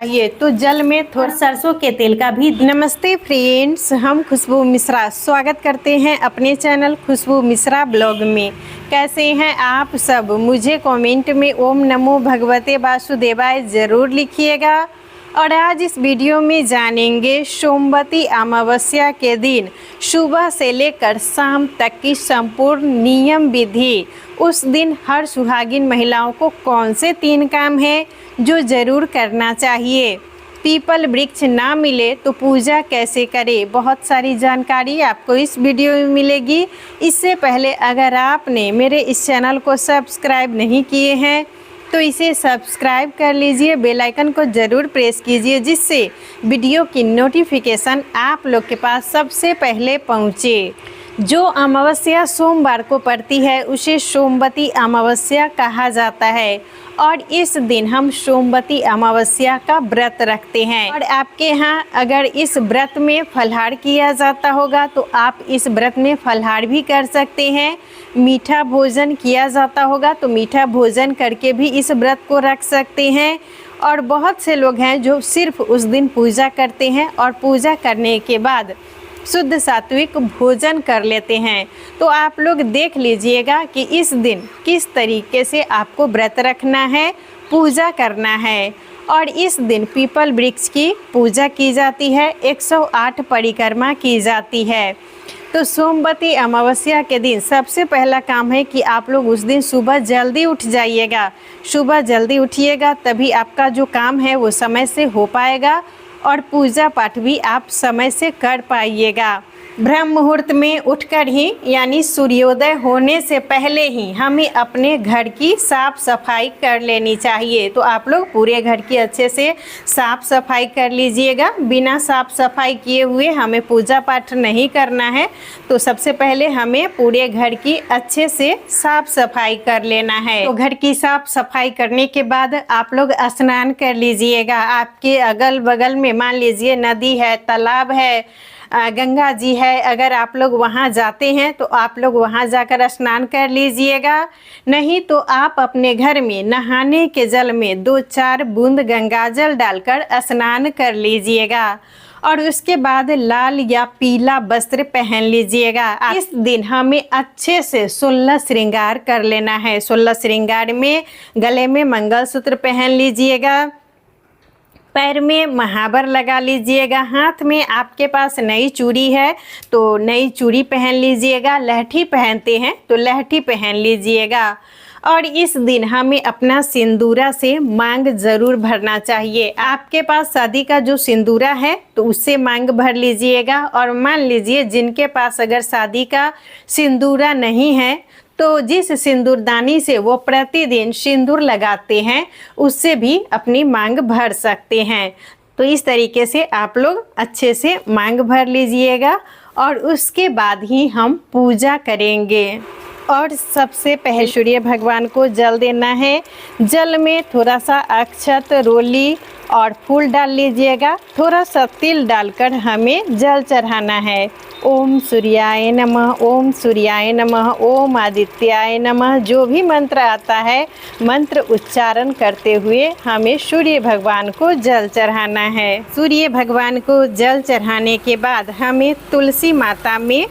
चाहिए तो जल में थोड़ा सरसों के तेल का भी। नमस्ते फ्रेंड्स, हम खुशबू मिश्रा स्वागत करते हैं अपने चैनल खुशबू मिश्रा ब्लॉग में। कैसे हैं आप सब? मुझे कमेंट में ओम नमो भगवते वासुदेवाय ज़रूर लिखिएगा। और आज इस वीडियो में जानेंगे सोमवती अमावस्या के दिन सुबह से लेकर शाम तक की संपूर्ण नियम विधि। उस दिन हर सुहागिन महिलाओं को कौन से 3 काम हैं जो ज़रूर करना चाहिए। पीपल वृक्ष ना मिले तो पूजा कैसे करें, बहुत सारी जानकारी आपको इस वीडियो में मिलेगी। इससे पहले अगर आपने मेरे इस चैनल को सब्सक्राइब नहीं किए हैं तो इसे सब्सक्राइब कर लीजिए, बेल आइकन को ज़रूर प्रेस कीजिए जिससे वीडियो की नोटिफिकेशन आप लोग के पास सबसे पहले पहुँचे। जो अमावस्या सोमवार को पड़ती है उसे सोमवती अमावस्या कहा जाता है और इस दिन हम सोमवती अमावस्या का व्रत रखते हैं। और आपके यहाँ अगर इस व्रत में फलाहार किया जाता होगा तो आप इस व्रत में फलाहार भी कर सकते हैं। मीठा भोजन किया जाता होगा तो मीठा भोजन करके भी इस व्रत को रख सकते हैं। और बहुत से लोग हैं जो सिर्फ उस दिन पूजा करते हैं और पूजा करने के बाद शुद्ध सात्विक भोजन कर लेते हैं। तो आप लोग देख लीजिएगा कि इस दिन किस तरीके से आपको व्रत रखना है, पूजा करना है। और इस दिन पीपल वृक्ष की पूजा की जाती है, 108 परिक्रमा की जाती है। तो सोमवती अमावस्या के दिन सबसे पहला काम है कि आप लोग उस दिन सुबह जल्दी उठ जाइएगा। सुबह जल्दी उठिएगा तभी आपका जो काम है वो समय से हो पाएगा और पूजा पाठ भी आप समय से कर पाइएगा। ब्रह्म मुहूर्त में उठकर ही यानी सूर्योदय होने से पहले ही हमें अपने घर की साफ़ सफाई कर लेनी चाहिए। तो आप लोग पूरे घर की अच्छे से साफ़ सफाई कर लीजिएगा। बिना साफ़ सफाई किए हुए हमें पूजा पाठ नहीं करना है। तो सबसे पहले हमें पूरे घर की अच्छे से साफ़ सफाई कर लेना है। तो घर की साफ़ सफाई करने के बाद आप लोग स्नान कर लीजिएगा। आपके अगल बगल में मान लीजिए नदी है, तालाब है, गंगा जी है, अगर आप लोग वहाँ जाते हैं तो आप लोग वहाँ जाकर स्नान कर लीजिएगा। नहीं तो आप अपने घर में नहाने के जल में 2-4 बूंद गंगा जल डालकर स्नान कर लीजिएगा। और उसके बाद लाल या पीला वस्त्र पहन लीजिएगा। इस दिन हमें अच्छे से 16 श्रृंगार कर लेना है। 16 श्रृंगार में गले में मंगलसूत्र पहन लीजिएगा, पैर में महावर लगा लीजिएगा, हाथ में आपके पास नई चूड़ी है तो नई चूड़ी पहन लीजिएगा, लहठी पहनते हैं तो लहठी पहन लीजिएगा। और इस दिन हमें अपना सिंदूरा से मांग ज़रूर भरना चाहिए। आपके पास शादी का जो सिंदूरा है तो उससे मांग भर लीजिएगा। और मान लीजिए जिनके पास अगर शादी का सिंदूरा नहीं है तो जिस सिंदूरदानी से वो प्रतिदिन सिंदूर लगाते हैं उससे भी अपनी मांग भर सकते हैं। तो इस तरीके से आप लोग अच्छे से मांग भर लीजिएगा और उसके बाद ही हम पूजा करेंगे। और सबसे पहले सूर्य भगवान को जल देना है। जल में थोड़ा सा अक्षत, रोली और फूल डाल लीजिएगा। थोड़ा सा तिल डालकर हमें जल चढ़ाना है। ओम सूर्याय नमः, ओम सूर्याय नमः, ओम आदित्याय नमः, जो भी मंत्र आता है मंत्र उच्चारण करते हुए हमें सूर्य भगवान को जल चढ़ाना है। सूर्य भगवान को जल चढ़ाने के बाद हमें तुलसी माता में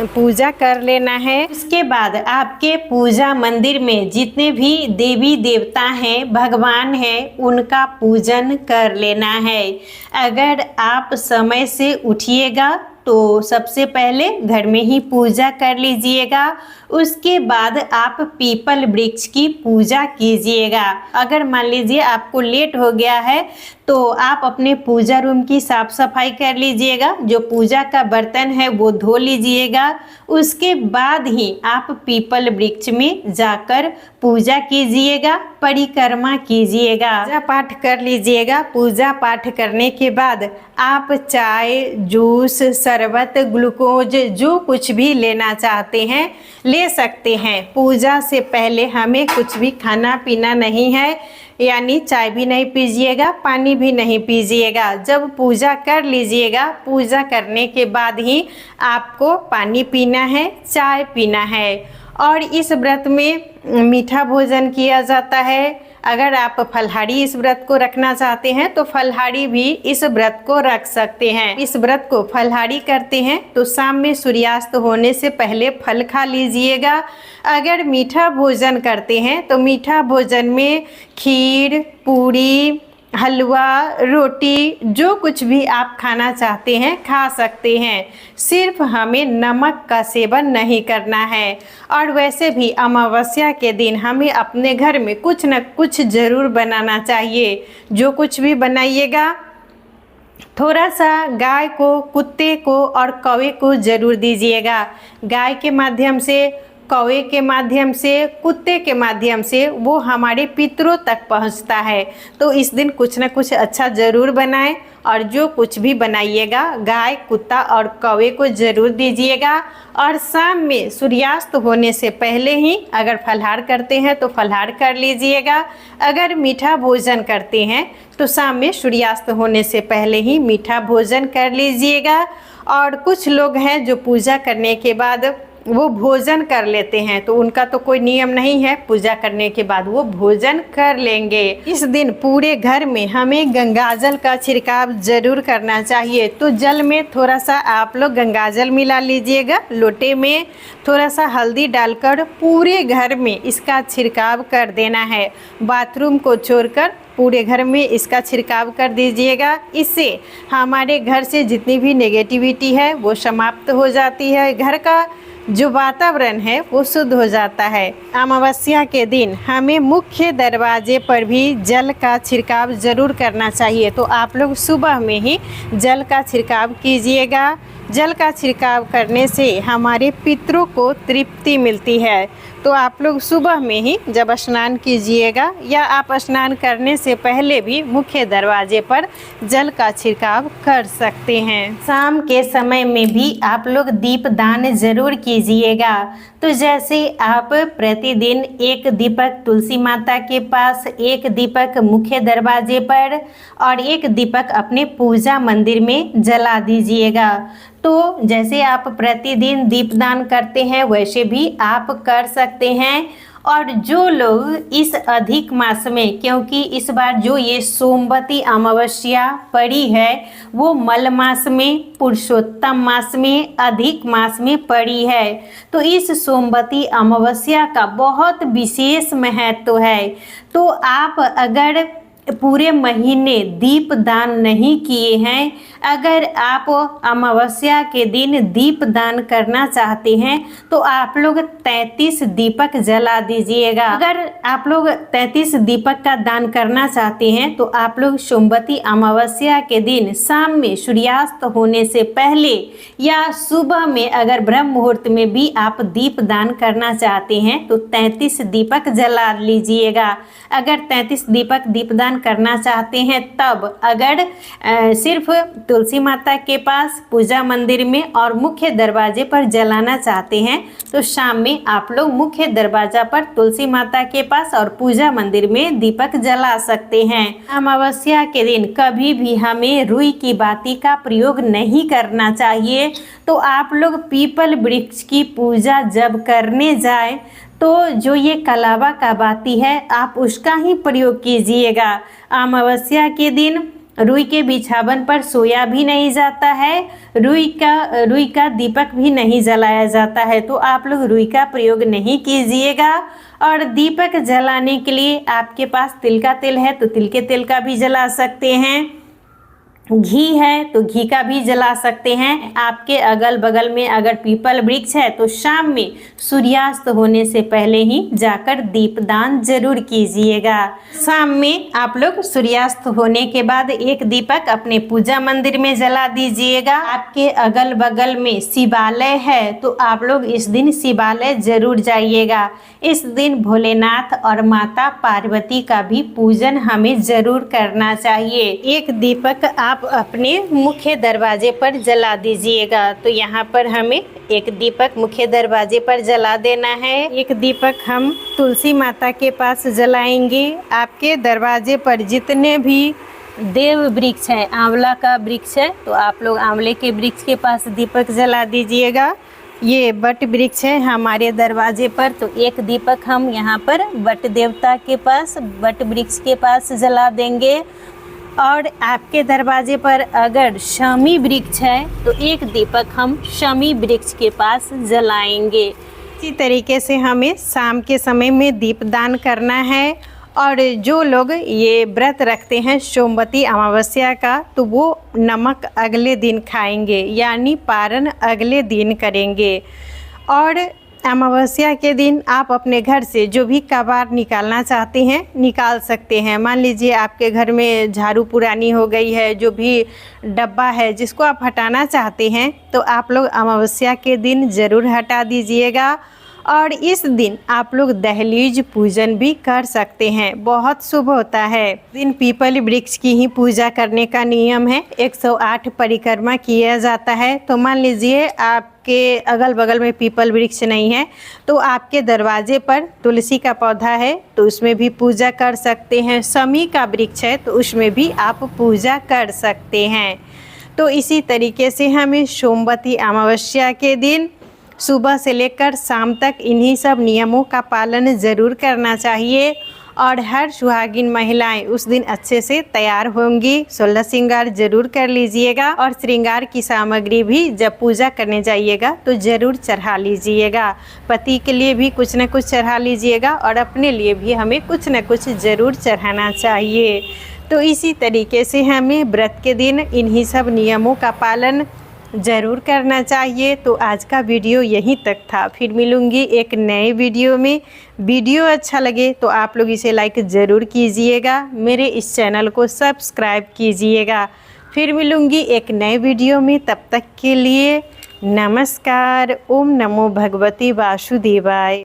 पूजा कर लेना है। उसके बाद आपके पूजा मंदिर में जितने भी देवी देवता हैं, भगवान हैं, उनका पूजन कर लेना है। अगर आप समय से उठिएगा तो सबसे पहले घर में ही पूजा कर लीजिएगा। उसके बाद आप पीपल वृक्ष की पूजा कीजिएगा। अगर मान लीजिए आपको लेट हो गया है तो आप अपने पूजा रूम की साफ सफाई कर लीजिएगा, जो पूजा का बर्तन है वो धो लीजिएगा। उसके बाद ही आप पीपल वृक्ष में जाकर पूजा कीजिएगा, परिक्रमा कीजिएगा, पूजा पाठ कर लीजिएगा। पूजा पाठ करने के बाद आप चाय, जूस, शरबत, ग्लूकोज जो कुछ भी लेना चाहते हैं ले सकते हैं। पूजा से पहले हमें कुछ भी खाना पीना नहीं है, यानी चाय भी नहीं पीजिएगा, पानी भी नहीं पीजिएगा। जब पूजा कर लीजिएगा, पूजा करने के बाद ही आपको पानी पीना है, चाय पीना है। और इस व्रत में मीठा भोजन किया जाता है। अगर आप फलाहारी इस व्रत को रखना चाहते हैं तो फलाहारी भी इस व्रत को रख सकते हैं। इस व्रत को फलाहारी करते हैं तो शाम में सूर्यास्त होने से पहले फल खा लीजिएगा। अगर मीठा भोजन करते हैं तो मीठा भोजन में खीर, पूरी, हलवा, रोटी, जो कुछ भी आप खाना चाहते हैं खा सकते हैं। सिर्फ हमें नमक का सेवन नहीं करना है। और वैसे भी अमावस्या के दिन हमें अपने घर में कुछ न कुछ ज़रूर बनाना चाहिए। जो कुछ भी बनाइएगा थोड़ा सा गाय को, कुत्ते को और कौवे को ज़रूर दीजिएगा। गाय के माध्यम से, कौवे के माध्यम से, कुत्ते के माध्यम से वो हमारे पितरों तक पहुंचता है। तो इस दिन कुछ न कुछ अच्छा ज़रूर बनाएं और जो कुछ भी बनाइएगा गाय, कुत्ता और कौवे को ज़रूर दीजिएगा। और शाम में सूर्यास्त होने से पहले ही अगर फलाहार करते हैं तो फलाहार कर लीजिएगा। अगर मीठा भोजन करते हैं तो शाम में सूर्यास्त होने से पहले ही मीठा भोजन कर लीजिएगा। और कुछ लोग हैं जो पूजा करने के बाद वो भोजन कर लेते हैं, तो उनका तो कोई नियम नहीं है, पूजा करने के बाद वो भोजन कर लेंगे। इस दिन पूरे घर में हमें गंगाजल का छिड़काव जरूर करना चाहिए। तो जल में थोड़ा सा आप लोग गंगाजल मिला लीजिएगा, लोटे में थोड़ा सा हल्दी डालकर पूरे घर में इसका छिड़काव कर देना है। बाथरूम को छोड़कर पूरे घर में इसका छिड़काव कर दीजिएगा। इससे हमारे घर से जितनी भी नेगेटिविटी है वो समाप्त हो जाती है। घर का जो वातावरण है वो शुद्ध हो जाता है। अमावस्या के दिन हमें मुख्य दरवाजे पर भी जल का छिड़काव ज़रूर करना चाहिए। तो आप लोग सुबह में ही जल का छिड़काव कीजिएगा। जल का छिड़काव करने से हमारे पितरों को तृप्ति मिलती है। तो आप लोग सुबह में ही जब स्नान कीजिएगा या आप स्नान करने से पहले भी मुख्य दरवाजे पर जल का छिड़काव कर सकते हैं। शाम के समय में भी आप लोग दीप दान जरूर कीजिएगा। तो जैसे आप प्रतिदिन एक दीपक तुलसी माता के पास, एक दीपक मुख्य दरवाजे पर और एक दीपक अपने पूजा मंदिर में जला दीजिएगा। तो जैसे आप प्रतिदिन दीपदान करते हैं वैसे भी आप कर सकते हैं। और जो लोग इस अधिक मास में, क्योंकि इस बार जो ये सोमवती अमावस्या पड़ी है वो मल मास में, पुरुषोत्तम मास में, अधिक मास में पड़ी है, तो इस सोमवती अमावस्या का बहुत विशेष महत्व है। तो आप अगर पूरे महीने दीप दान नहीं किए हैं, अगर आप अमावस्या के दिन दीप दान करना चाहते हैं तो आप लोग 33 दीपक जला दीजिएगा। अगर आप लोग 33 दीपक का दान करना चाहते हैं तो आप लोग सोमवती अमावस्या के दिन शाम में सूर्यास्त होने से पहले या सुबह में अगर ब्रह्म मुहूर्त में भी आप दीप दान करना चाहते हैं तो 33 दीपक जला लीजिएगा। अगर 33 दीपक दीपदान करना चाहते हैं तब, अगर सिर्फ तुलसी माता के पास, पूजा मंदिर में और मुख्य दरवाजे पर जलाना चाहते हैं तो शाम में आप लोग मुख्य दरवाजा पर तुलसी माता के पास और पूजा मंदिर में दीपक जला सकते हैं। अमावस्या के दिन कभी भी हमें रुई की बाती का प्रयोग नहीं करना चाहिए। तो आप लोग पीपल वृक्ष की पूजा जब करने जाएं तो जो ये कलावा का बाती है आप उसका ही प्रयोग कीजिएगा। अमावस्या के दिन रुई के बिछावन पर सोया भी नहीं जाता है, रुई का दीपक भी नहीं जलाया जाता है। तो आप लोग रुई का प्रयोग नहीं कीजिएगा। और दीपक जलाने के लिए आपके पास तिल का तेल है तो तिल के तेल का भी जला सकते हैं, घी है तो घी का भी जला सकते हैं। आपके अगल बगल में अगर पीपल वृक्ष है तो शाम में सूर्यास्त होने से पहले ही जाकर दीपदान जरूर कीजिएगा। शाम में आप लोग सूर्यास्त होने के बाद एक दीपक अपने पूजा मंदिर में जला दीजिएगा। आपके अगल बगल में शिवालय है तो आप लोग इस दिन शिवालय जरूर जाइएगा। इस दिन भोलेनाथ और माता पार्वती का भी पूजन हमें जरूर करना चाहिए। एक दीपक आप अपने मुख्य दरवाजे पर जला दीजिएगा। तो यहाँ पर हमें एक दीपक मुख्य दरवाजे पर जला देना है, एक दीपक हम तुलसी माता के पास जलाएंगे। आपके दरवाजे पर जितने भी देव वृक्ष है, आंवला का वृक्ष है तो आप लोग आंवले के वृक्ष के पास दीपक जला दीजिएगा। ये वट वृक्ष है हमारे दरवाजे पर, तो एक दीपक हम यहाँ पर वट देवता के पास, वट वृक्ष के पास जला देंगे। और आपके दरवाजे पर अगर शमी वृक्ष है तो एक दीपक हम शमी वृक्ष के पास जलाएंगे। इसी तरीके से हमें शाम के समय में दीपदान करना है। और जो लोग ये व्रत रखते हैं सोमवती अमावस्या का, तो वो नमक अगले दिन खाएंगे, यानी पारण अगले दिन करेंगे। और अमावस्या के दिन आप अपने घर से जो भी कबाड़ निकालना चाहते हैं निकाल सकते हैं। मान लीजिए आपके घर में झाड़ू पुरानी हो गई है, जो भी डब्बा है जिसको आप हटाना चाहते हैं, तो आप लोग अमावस्या के दिन ज़रूर हटा दीजिएगा। और इस दिन आप लोग दहलीज पूजन भी कर सकते हैं, बहुत शुभ होता है। दिन पीपल वृक्ष की ही पूजा करने का नियम है, 108 परिक्रमा किया जाता है। तो मान लीजिए आपके अगल बगल में पीपल वृक्ष नहीं है, तो आपके दरवाजे पर तुलसी का पौधा है तो उसमें भी पूजा कर सकते हैं। शमी का वृक्ष है तो उसमें भी आप पूजा कर सकते हैं। तो इसी तरीके से हमें सोमवती अमावस्या के दिन सुबह से लेकर शाम तक इन्हीं सब नियमों का पालन ज़रूर करना चाहिए। और हर सुहागिन महिलाएं उस दिन अच्छे से तैयार होंगी, 16 श्रृंगार जरूर कर लीजिएगा। और श्रृंगार की सामग्री भी जब पूजा करने जाइएगा तो ज़रूर चढ़ा लीजिएगा। पति के लिए भी कुछ न कुछ चढ़ा लीजिएगा और अपने लिए भी हमें कुछ न कुछ ज़रूर चढ़ाना चाहिए। तो इसी तरीके से हमें व्रत के दिन इन्हीं सब नियमों का पालन ज़रूर करना चाहिए। तो आज का वीडियो यहीं तक था, फिर मिलूँगी एक नए वीडियो में। वीडियो अच्छा लगे तो आप लोग इसे लाइक ज़रूर कीजिएगा, मेरे इस चैनल को सब्सक्राइब कीजिएगा। फिर मिलूँगी एक नए वीडियो में, तब तक के लिए नमस्कार। ओम नमो भगवती वासुदेवाय।